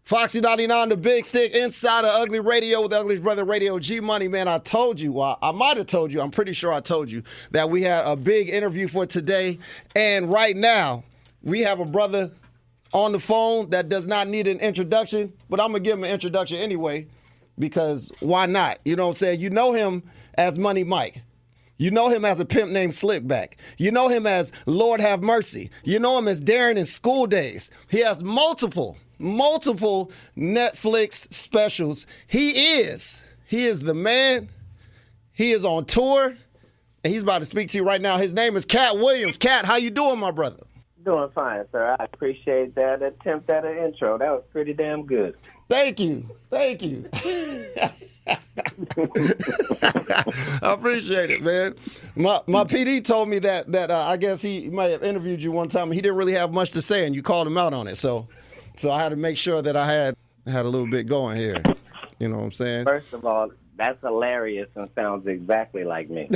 Foxy 99, the Big Stick, inside of Ugly Radio with Ugly's Brother Radio. G-Money, man, I told you, I might have told you, I'm pretty sure I told you, that we had a big interview for today. And right now, we have a brother on the phone that does not need an introduction, but I'm going to give him an introduction anyway, because why not? You know what I'm saying? You know him as Money Mike. You know him as a pimp named Slickback. You know him as Lord Have Mercy. You know him as Darren in School Days. He has multiple Netflix specials. He is the man. He is on tour, and he's about to speak to you right now. His name is Katt Williams. Katt, how you doing, my brother? Doing fine, sir. I appreciate that attempt at an intro. That was pretty damn good. Thank you. I appreciate it, man. My PD told me that I guess he might have interviewed you one time, and he didn't really have much to say, and you called him out on it. So I had to make sure that I had a little bit going here. You know what I'm saying? First of all, that's hilarious and sounds exactly like me.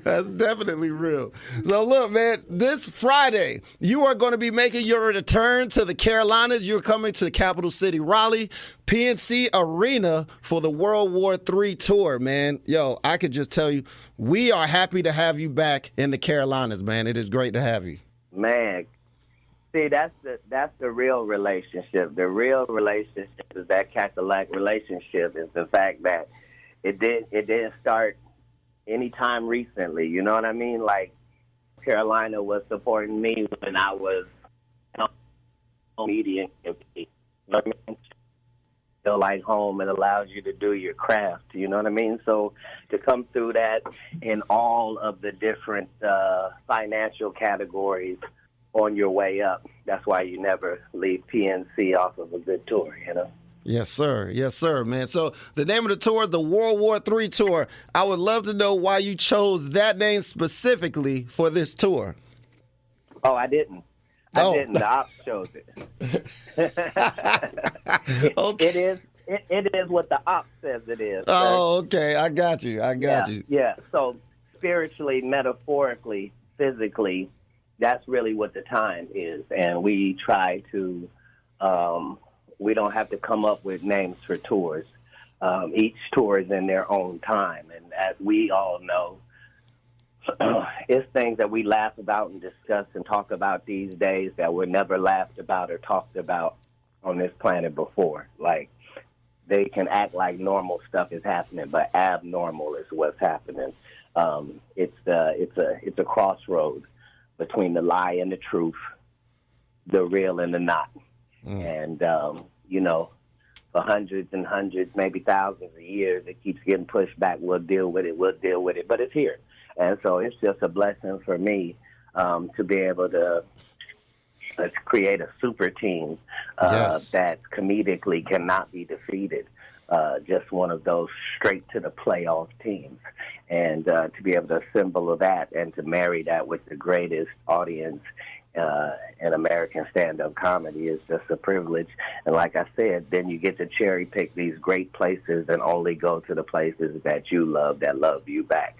That's definitely real. So look, man, this Friday, you are going to be making your return to the Carolinas. You're coming to the capital city, Raleigh, PNC Arena for the World War III tour, man. Yo, I could just tell you, we are happy to have you back in the Carolinas, man. It is great to have you. Man, see, that's the real relationship. The real relationship is that Catholic relationship is the fact that it didn't start anytime recently. You know what I mean? Like, Carolina was supporting me when I was media. You know what I mean? Feel like home. It allows you to do your craft. You know what I mean? So to come through that in all of the different financial categories on your way up, that's why you never leave PNC off of a good tour, you know? Yes, sir, man. So the name of the tour is the World War III Tour. I would love to know why you chose that name specifically for this tour. Oh, I didn't. The ops chose it. Okay. It is what the ops says it is. Oh, okay. I got you. Yeah. So spiritually, metaphorically, physically, that's really what the time is. And we try to, we don't have to come up with names for tours. Each tour is in their own time. And as we all know, it's things that we laugh about and discuss and talk about these days that were never laughed about or talked about on this planet before. Like, they can act like normal stuff is happening, but abnormal is what's happening. It's a crossroad between the lie and the truth, the real and the not. And, you know, for hundreds and hundreds, maybe thousands of years, it keeps getting pushed back. We'll deal with it, but it's here. And so it's just a blessing for me to be able to create a super team that comedically cannot be defeated. Just one of those straight to the playoff teams. And to be able to assemble that and to marry that with the greatest audience in American stand-up comedy is just a privilege. And like I said, then you get to cherry pick these great places and only go to the places that you love, that love you back.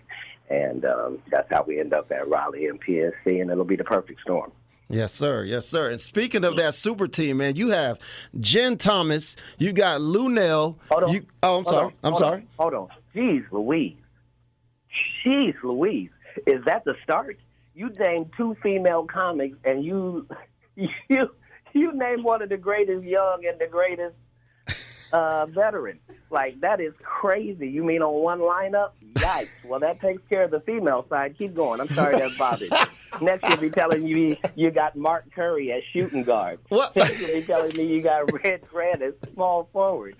And that's how we end up at Raleigh and PNC, and it'll be the perfect storm. Yes, sir. And speaking of that super team, man, you have Jen Thomas, you got Lunel. Hold on. I'm sorry. Hold on. Jeez Louise. Is that the start? You named two female comics, and you named one of the greatest young and the greatest veteran. Like, that is crazy. You mean on one lineup? Yikes. Well, that takes care of the female side. Keep going. I'm sorry that bothered you. Next, you'll be telling me you got Mark Curry as shooting guard. What? Next, you'll be telling me you got Red Grant as small forward.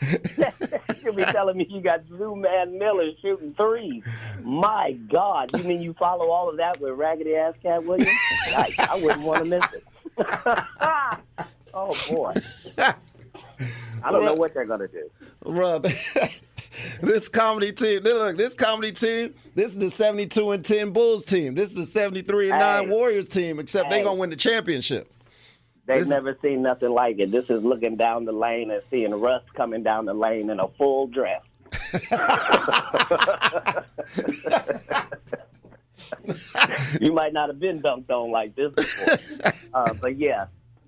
You'll be telling me you got Drew Man Miller shooting threes. My God. You mean you follow all of that with raggedy-ass Katt Williams? Yikes. I wouldn't want to miss it. Oh, boy. I don't know what they're going to do. Bro, this comedy team, this is the 72-10 Bulls team. This is the 73-9 Warriors team, except they're going to win the championship. They've never seen nothing like it. This is looking down the lane and seeing Russ coming down the lane in a full dress. You might not have been dunked on like this before. But, yeah.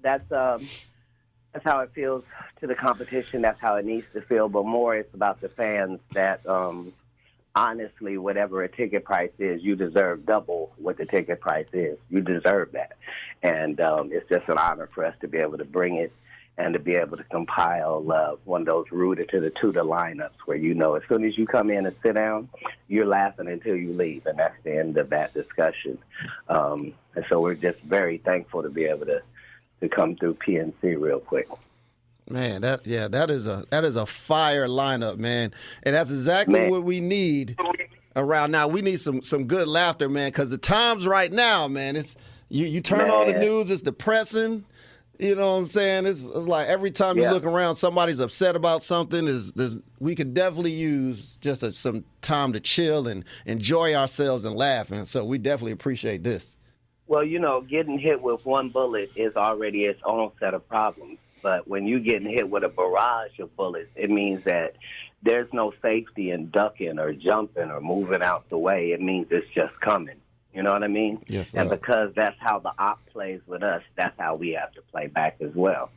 that's how it feels to the competition. That's how it needs to feel. But more, it's about the fans that, honestly, whatever a ticket price is, you deserve double what the ticket price is. You deserve that. And it's just an honor for us to be able to bring it and to be able to compile one of those rooted to the tutor lineups where, you know, as soon as you come in and sit down, you're laughing until you leave. And that's the end of that discussion. And so we're just very thankful to be able to come through PNC real quick. Man, that is a fire lineup, man, and that's exactly what we need around now. We need some good laughter, man, because the times right now, man, it's you turn on the news, it's depressing. You know what I'm saying? It's like every time you look around, somebody's upset about something. We could definitely use just some time to chill and enjoy ourselves and laugh, and so we definitely appreciate this. Well, you know, getting hit with one bullet is already its own set of problems. But when you're getting hit with a barrage of bullets, it means that there's no safety in ducking or jumping or moving out the way. It means it's just coming. You know what I mean? Yes, sir. And because that's how the op plays with us, that's how we have to play back as well.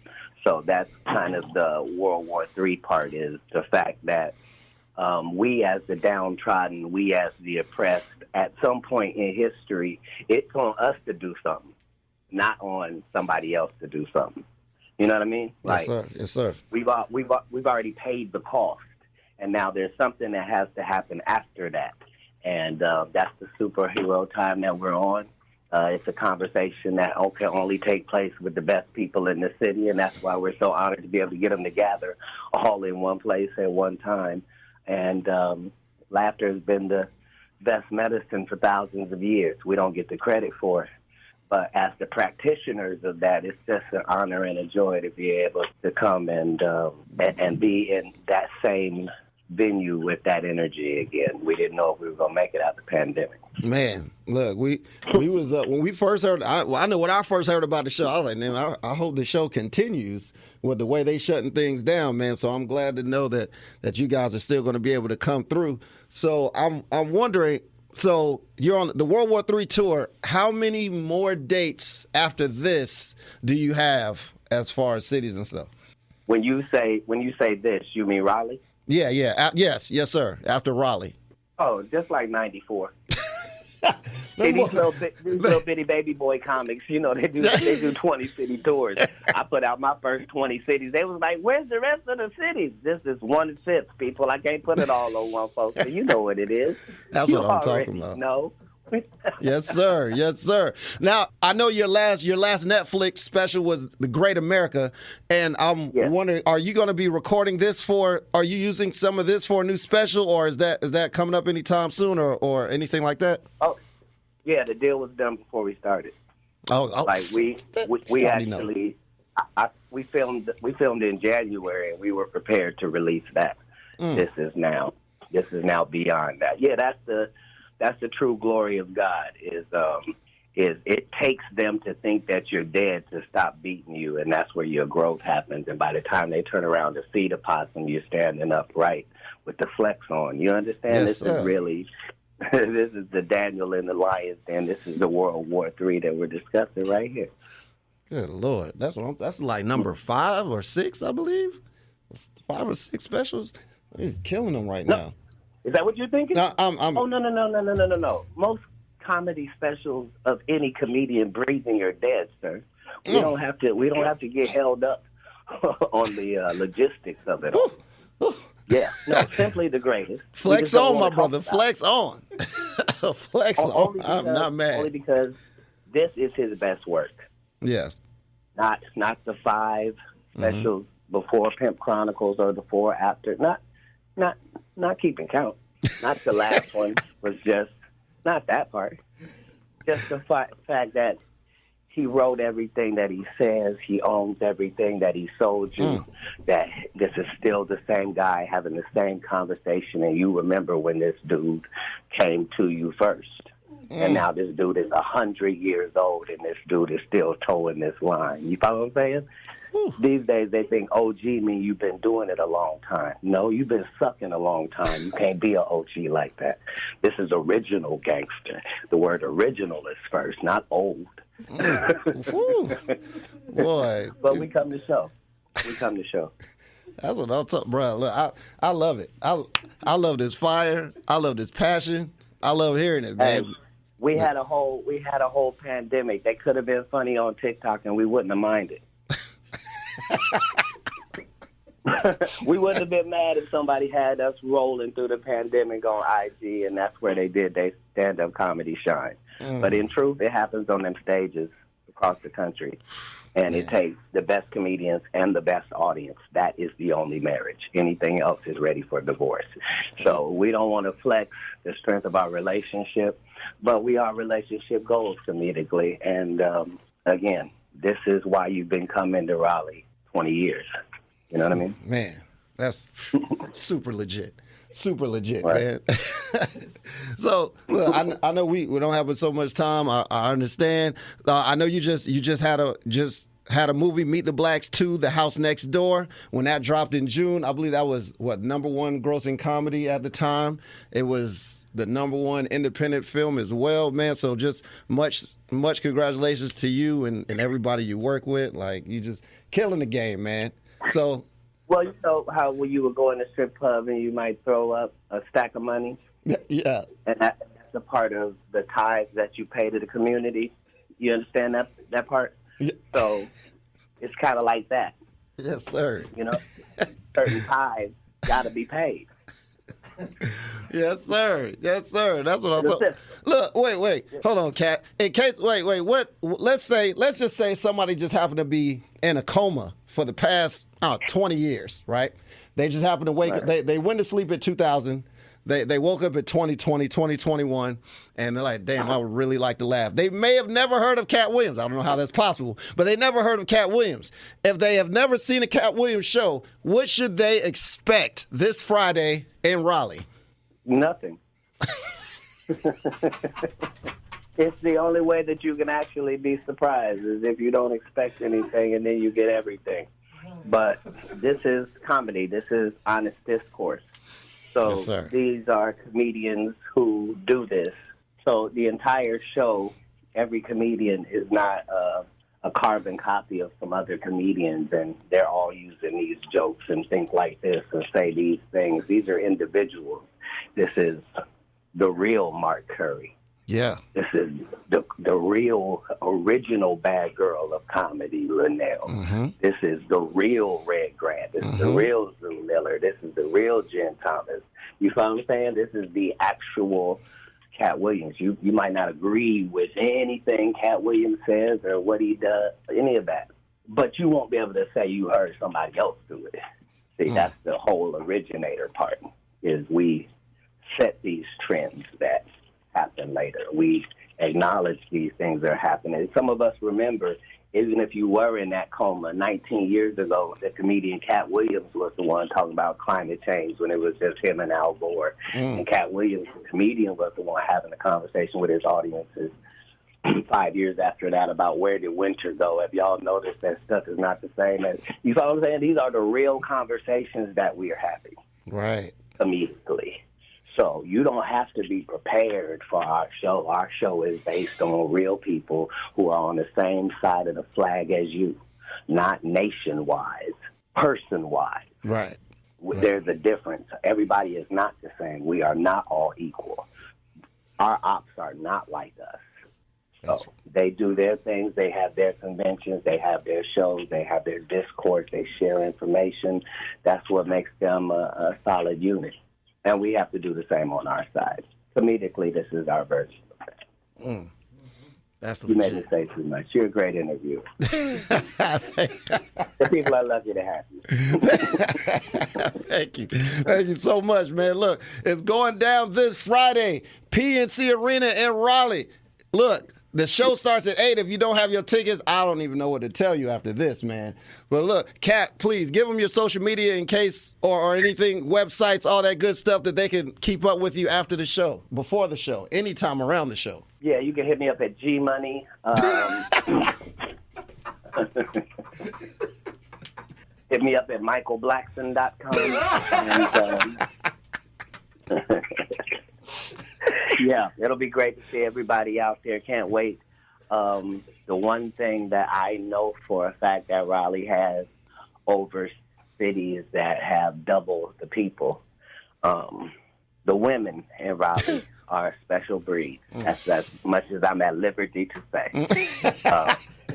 So that's kind of the World War III part, is the fact that we as the downtrodden, we as the oppressed, at some point in history, it's on us to do something, not on somebody else to do something. You know what I mean? Yes, sir. Yes, sir. We've already paid the cost, and now there's something that has to happen after that, and that's the superhero time that we're on. It's a conversation that can only take place with the best people in the city, and that's why we're so honored to be able to get them together all in one place at one time. And laughter has been the best medicine for thousands of years. We don't get the credit for it. But as the practitioners of that, it's just an honor and a joy to be able to come and be in that same venue with that energy again. We didn't know if we were going to make it out of the pandemic. Man, look, we was when we first heard. I know when I first heard about the show, I was like, man, I hope the show continues with the way they shutting things down, man. So I'm glad to know that you guys are still going to be able to come through. So I'm wondering. So you're on the World War III tour. How many more dates after this do you have as far as cities and stuff? When you say this, you mean Raleigh? Yeah. Yes, sir. After Raleigh. Oh, just like 94. See, these little bitty baby boy comics, you know, they do 20 city tours. I put out my first 20 cities. They was like, "Where's the rest of the cities?" This is 1/5, people. I can't put it all on one folks. So you know what it is. That's what I'm talking about. No. Yes, sir. Yes, sir. Now, I know your last Netflix special was The Great America, and I'm wondering, are you going to be recording this are you using some of this for a new special, or is that coming up anytime soon or anything like that? Oh, yeah, the deal was done before we started. Oh, like we actually, we filmed in January, and we were prepared to release that. This is now beyond that. Yeah, that's the true glory of God is it takes them to think that you're dead to stop beating you, and that's where your growth happens. And by the time they turn around to see the possum, you're standing upright with the flex on. You understand? Yes, this is really, this is the Daniel and the Lion's Den. This is the World War III that we're discussing right here. Good Lord, that's like number 5 or 6, I believe. 5 or 6 specials. He's killing them right now. Is that what you're thinking? No, Oh, no. Most comedy specials of any comedian breathing are dead, sir. We don't have to get held up on the logistics of it all. Yeah, no, simply the greatest. Flex on, my brother. Flex on. Flex on. I'm not mad. Only because this is his best work. Yes. Not the 5 specials before Pimp Chronicles or the 4 after. Not keeping count. Not the last one was just not that part. Just the fact that he wrote everything that he says. He owns everything that he sold you. That this is still the same guy having the same conversation, and you remember when this dude came to you first. And now this dude is 100 years old, and this dude is still towing this line. You follow what I'm saying? These days they think OG mean you've been doing it a long time. No, you've been sucking a long time. You can't be an OG like that. This is original gangster. The word original is first, not old. Whew. Boy. But we come to show. We come to show. That's what I'm talking, bro. Look, I love it. I love this fire. I love this passion. I love hearing it, man. Hey, we had a whole pandemic. That could have been funny on TikTok, and we wouldn't have minded. We wouldn't have been mad if somebody had us rolling through the pandemic on IG, and that's where they did their stand-up comedy shine. But in truth, it happens on them stages across the country, and it takes the best comedians and the best audience. That is the only marriage. Anything else is ready for divorce. So we don't want to flex the strength of our relationship, but we are relationship goals comedically. And again, this is why you've been coming to Raleigh 20 years. You know what I mean? Man, that's super legit. Super legit, right, man. So, look, I know we don't have so much time. I understand. I know you just had a movie, Meet the Blacks 2, The House Next Door. When that dropped in June, I believe that was, #1 grossing comedy at the time. It was the #1 independent film as well, man. So just much congratulations to you and everybody you work with. Like, you just killing the game, man. So, well, you know how when you would go in a strip club and you might throw up a stack of money? Yeah. And that's a part of the tithes that you pay to the community. You understand that part? Yeah. So it's kind of like that. Yes, sir. You know, certain tithes got to be paid. Yes, sir. Yes, sir. That's what I'm talking. Look, wait. Hold on, Katt. In case, wait. What? Let's just say somebody just happened to be in a coma for the past 20 years, right? They just happened to wake up. They went to sleep at 2000. They woke up at 2020, 2021, and they're like, damn, I would really like to laugh. They may have never heard of Katt Williams. I don't know how that's possible, but they never heard of Katt Williams. If they have never seen a Katt Williams show, what should they expect this Friday in Raleigh? Nothing. It's the only way that you can actually be surprised is if you don't expect anything and then you get everything. But this is comedy. This is honest discourse. So yes, these are comedians who do this. So the entire show, every comedian is not a carbon copy of some other comedians, and they're all using these jokes and think like this and say these things. These are individuals. This is the real Mark Curry. Yeah. This is the real original bad girl of comedy, Linnell. Mm-hmm. This is the real Red Grant. This is the real Sue Miller. This is the real Jen Thomas. You feel what I'm saying? This is the actual Katt Williams. You might not agree with anything Katt Williams says or what he does, any of that, but you won't be able to say you heard somebody else do it. See, that's the whole originator part, is we set these trends that happen later. We acknowledge these things that are happening. Some of us remember, even if you were in that coma 19 years ago, the comedian Katt Williams was the one talking about climate change when it was just him and Al Gore. And Katt Williams, the comedian, was the one having a conversation with his audiences 5 years after that about where did winter go. Have y'all noticed that stuff is not the same? As, you know what I'm saying? These are the real conversations that we are having. Right. Immediately. So you don't have to be prepared for our show. Our show is based on real people who are on the same side of the flag as you, not nation-wise, person-wise. Right. There's a difference. Everybody is not the same. We are not all equal. Our ops are not like us. So they do their things. They have their conventions. They have their shows. They have their discourse. They share information. That's what makes them a solid unit. And we have to do the same on our side. Comedically, this is our version of that. That's you legit. made me say too much. You're a great interviewer. The people are lucky to have you. Thank you. Thank you so much, man. Look, it's going down this Friday. PNC Arena in Raleigh. Look, the show starts at 8. If you don't have your tickets, I don't even know what to tell you after this, man. But look, Katt, please give them your social media in case, or anything, websites, all that good stuff that they can keep up with you after the show, before the show, anytime around the show. Yeah, you can hit me up at G-Money. Hit me up at michaelblackson.com. And, yeah, it'll be great to see everybody out there. Can't wait. the one thing that I know for a fact that Raleigh has over cities that have double the people, the women in Raleigh are a special breed. That's as much as I'm at liberty to say.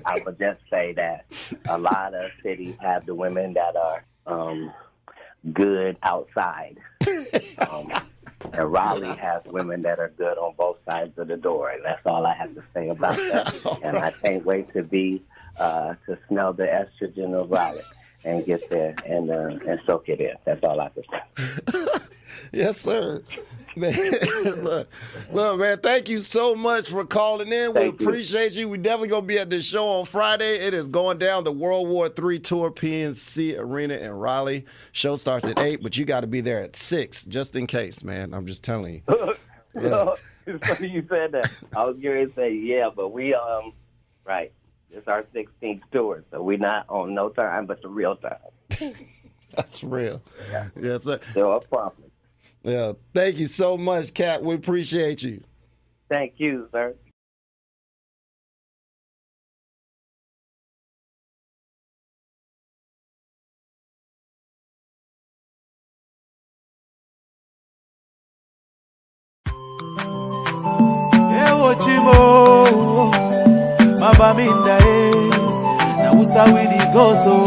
I would just say that a lot of cities have the women that are good outside. And Raleigh has women that are good on both sides of the door, and that's all I have to say about that. And I can't wait to to smell the estrogen of Raleigh and get there and soak it in. That's all I have to say. Yes, sir. Man, look, man, thank you so much for calling in. We appreciate you. We definitely going to be at this show on Friday. It is going down the World War III Tour PNC Arena in Raleigh. Show starts at 8, but you got to be there at 6, just in case, man. I'm just telling you. Yeah. It's funny you said that. I was going to say, yeah, but we, right, it's our 16th tour, so we're not on no time, but the real time. That's real. Yeah. Yes, sir. So a problem. Yeah, thank you so much, Katt. We appreciate you. Thank you, sir. Chimo, Mabaminda, na usawidi gozo,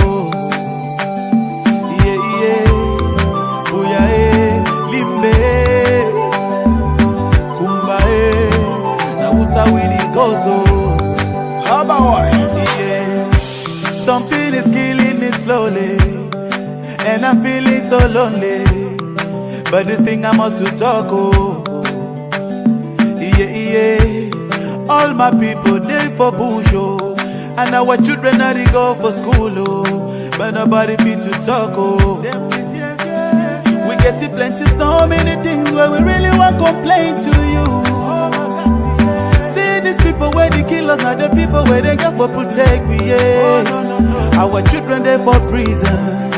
uya limbe, kumba na usawidi gozo, haba something is killing me slowly, and I'm feeling so lonely, but this thing I must to talk, all my people, they for bush, oh. And our children now they go for school, oh. But nobody fit to talk, oh. We get to plenty, so many things where we really want to complain to you. See these people where they kill us, now the people where they got for protect me, yeah. Our children they for prison,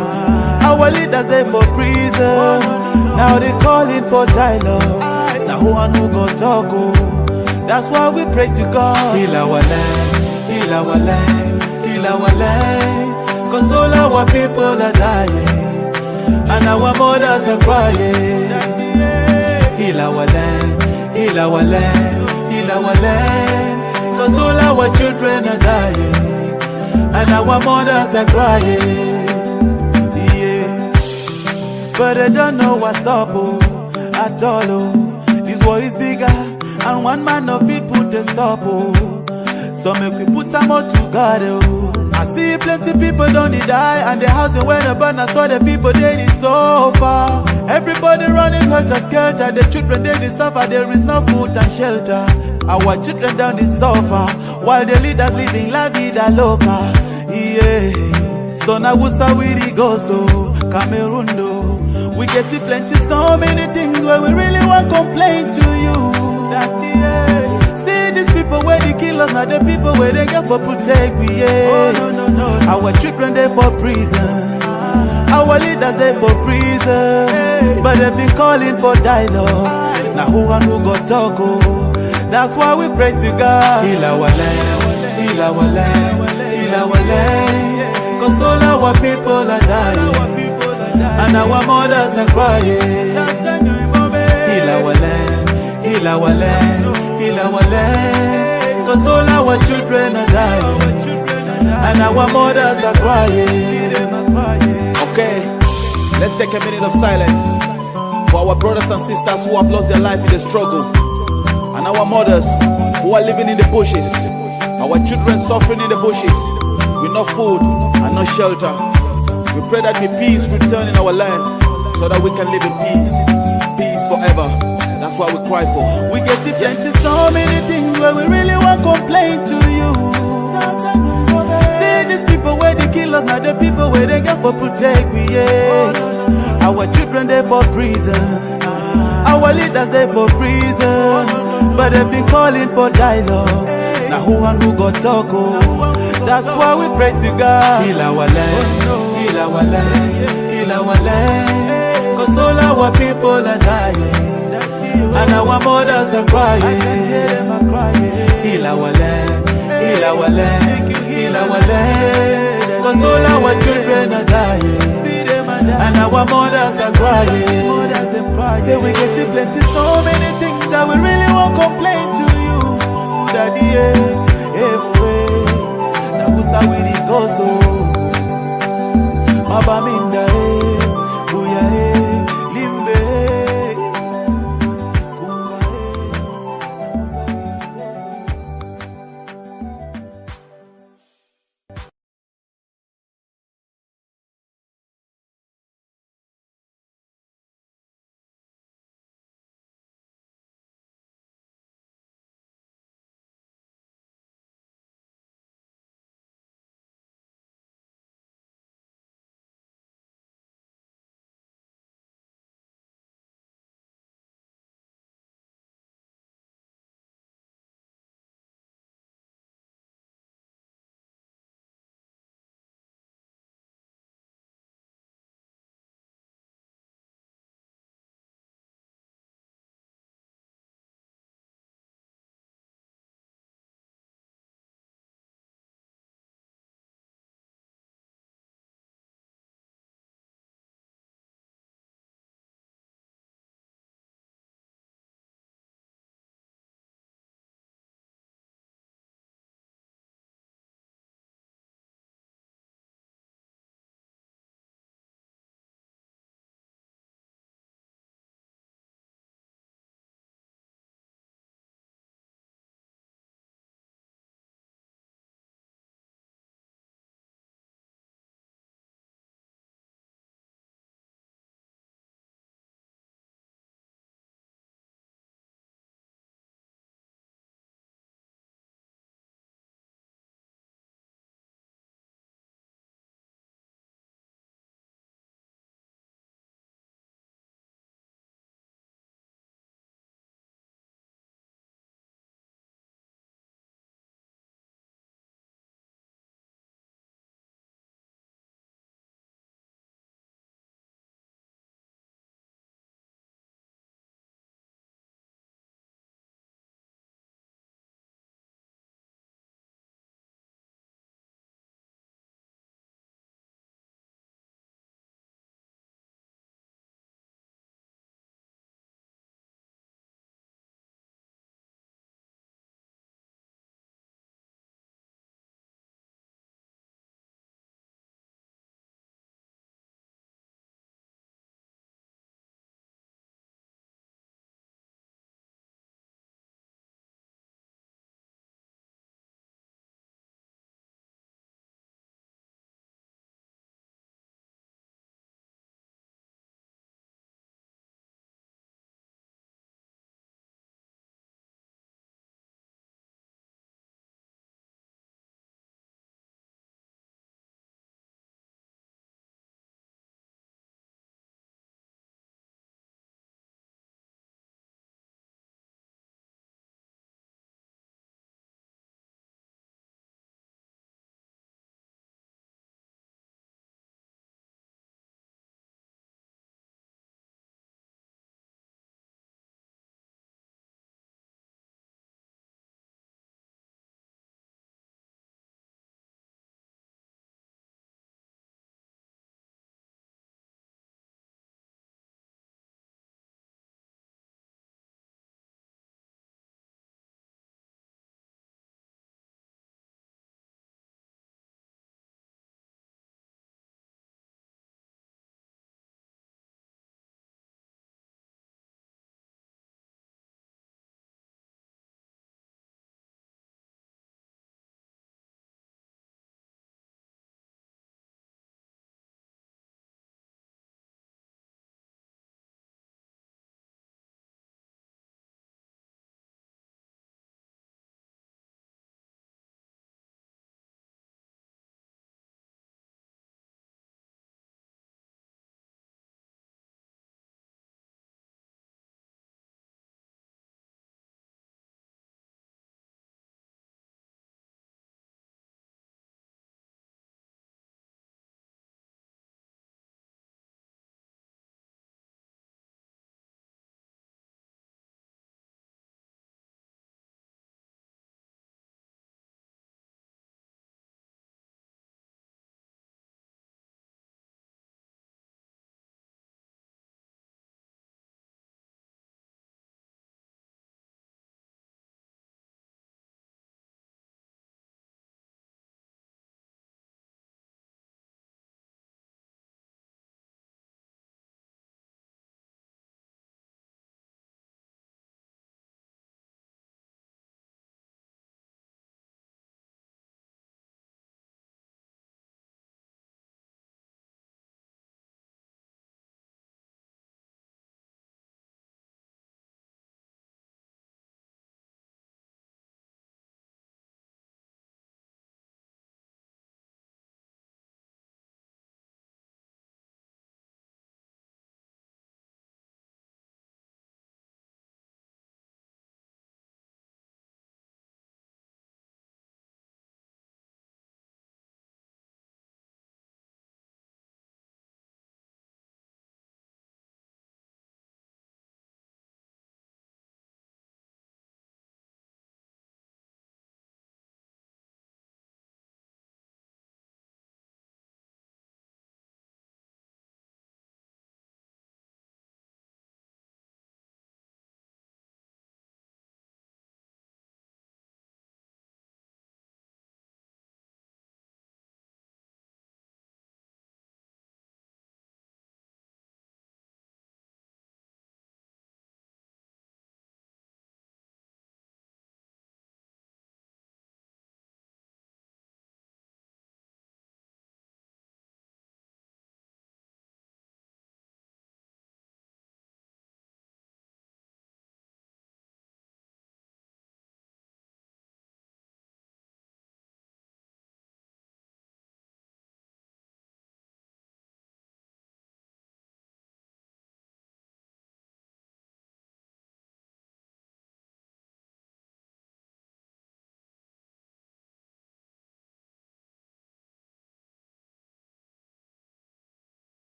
our leaders they for prison. Now they calling for dialogue. Now who and who go talk, oh. That's why we pray to God. Heal our land, heal our land, heal our land. Cause all our people are dying, and our mothers are crying. Heal our land, heal our land, heal our land. Cause all our children are dying, and our mothers are crying. Yeah. But I don't know what's up, oh, at all, oh. This war is bigger, and one man of it put a stop, oh. So make we put them all together, oh. I see plenty people don't die, and the housing where the burn, I saw the people they need so far. Everybody running helter skelter, the children they suffer, there is no food and shelter. Our children down the suffer, while the leaders living la vida loca, yeah. So now we go so, Cameroon, though. We get to plenty, so many things where we really want to complain to you. See these people where they kill us, now the people where they get for protect we, yeah. Our children they for prison, our leaders they for prison, but they've been calling for dialogue. Now who and who got talk, oh. That's why we pray to God. Heal our land, heal our land, heal our land. Cause all our people are dying, and our mothers are crying. Heal our land, heal our land, heal our land. Cause all our children are dying, and our mothers are crying. Okay, let's take a minute of silence for our brothers and sisters who have lost their life in the struggle, and our mothers who are living in the bushes, our children suffering in the bushes with no food and no shelter. We pray that the peace return in our land, so that we can live in peace, peace forever. That's what we cry for. We get to plenty, so many things where we really want to complain to you. See these people where they kill us, now the people where they get for protect we, yeah. Our children they for prison, our leaders they for prison, but they've been calling for dialogue. Now who and who got talk, oh. That's why we pray to God. Heal our land, heal our land, heal our land. Cause all our people are dying, and our mothers are crying. Heal our land, heal our land, make you heal our land. Cause all our children are dying, and our mothers are crying. Say we getting plenty, so many things that we really won't complain to you, Daddy. Now who's how we go so?